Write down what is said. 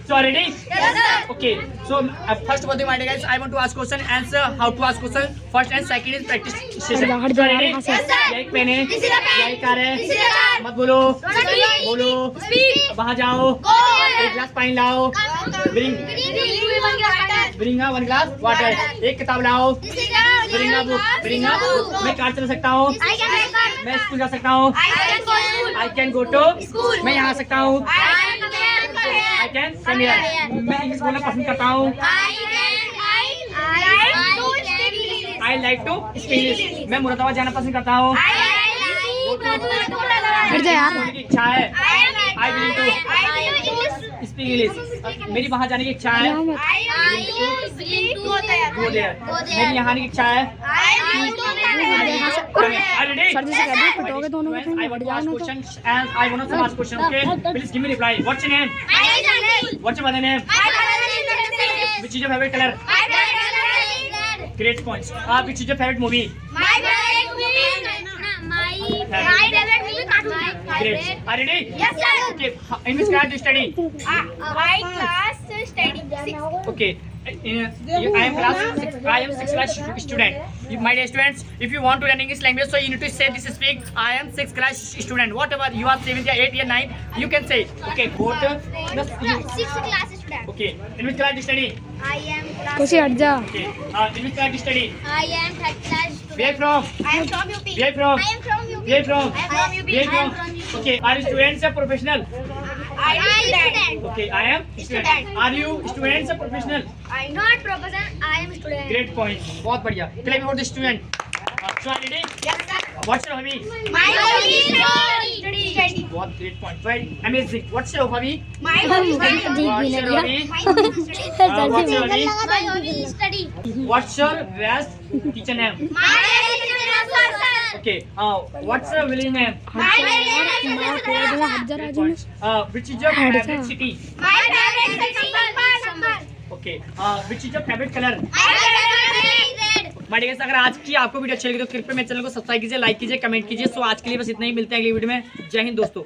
So ready? Yes, sir. Okay. So first of all, my guys, I want to ask question. Answer how to ask question. First and second is practice session. So ready? Yes, sir. ये एक pen है, ये एक car है. मत बोलो. बोलो. बाहर जाओ. एक गिलास पानी लाओ. Bring a 1 glass water. एक किताब लाओ. Bring a book. मैं कार चला सकता हूँ. मैं स्कूल जा सकता हूँ. I can go to school. मैं यहाँ आ सकता हूँ. I can come here. मैं इंग्लिश बोलना पसंद करता हूँ. I like to speak English. मैं मुरादाबाद जाना पसंद करता हूँ. की इच्छा है. I will to speak English. मेरी वहाँ जाने की इच्छा है. Go there. मेरी यहाँ आने की इच्छा है. I want to ask questions and I want to ask questions. Okay, please give me reply. What's your name? What's your mother name? Which is your favorite color? Great points. Which is your favorite movie? Great. Are you ready? Yes, sir. Okay. In which class do you study? My class study 6. Okay. I am class 6. I am 6th class student. My dear students, if you want to learn English language, so you need to say this speak. I am 6th class student. Whatever you are 7th, 8th, 9, you can say. Okay. Go to the 6th class student. Okay. In which class do you study? I am class. खुशी हट जा. Okay. In which class do you study? I am 3rd class student. Where from? I am from UP. Where from? I am from UP. Where from? I am from UP. Where I am from? from UP. Okay. Are you students or professional? I am student. Okay. I am student. Are you students or professional? I am not professor. I am student. Great point. बहुत बढ़िया. Clap for the student. So are you ready? Yes, sir. What's your hobby? My hobby is study. What great point. Very amazing. What's your hobby? My hobby is What's study. your hobby? My hobby is study. What's your hobby? My hobby is study. What's your best teacher name? My best teacher is sir. Okay. What's your village name? My best teacher is हट जा Great point. Which is your favorite city? My favorite city is Sambal. Okay. Which is your favorite color? My favorite color is red. My dear, अगर आज की आपको video अच्छी लगी तो कृपया मेरे चैनल को सब्सक्राइब कीजिए, लाइक कीजिए, कमेंट कीजिए. सो आज के लिए बस इतना ही. मिलते हैं अगली वीडियो में. जय हिंद दोस्तों.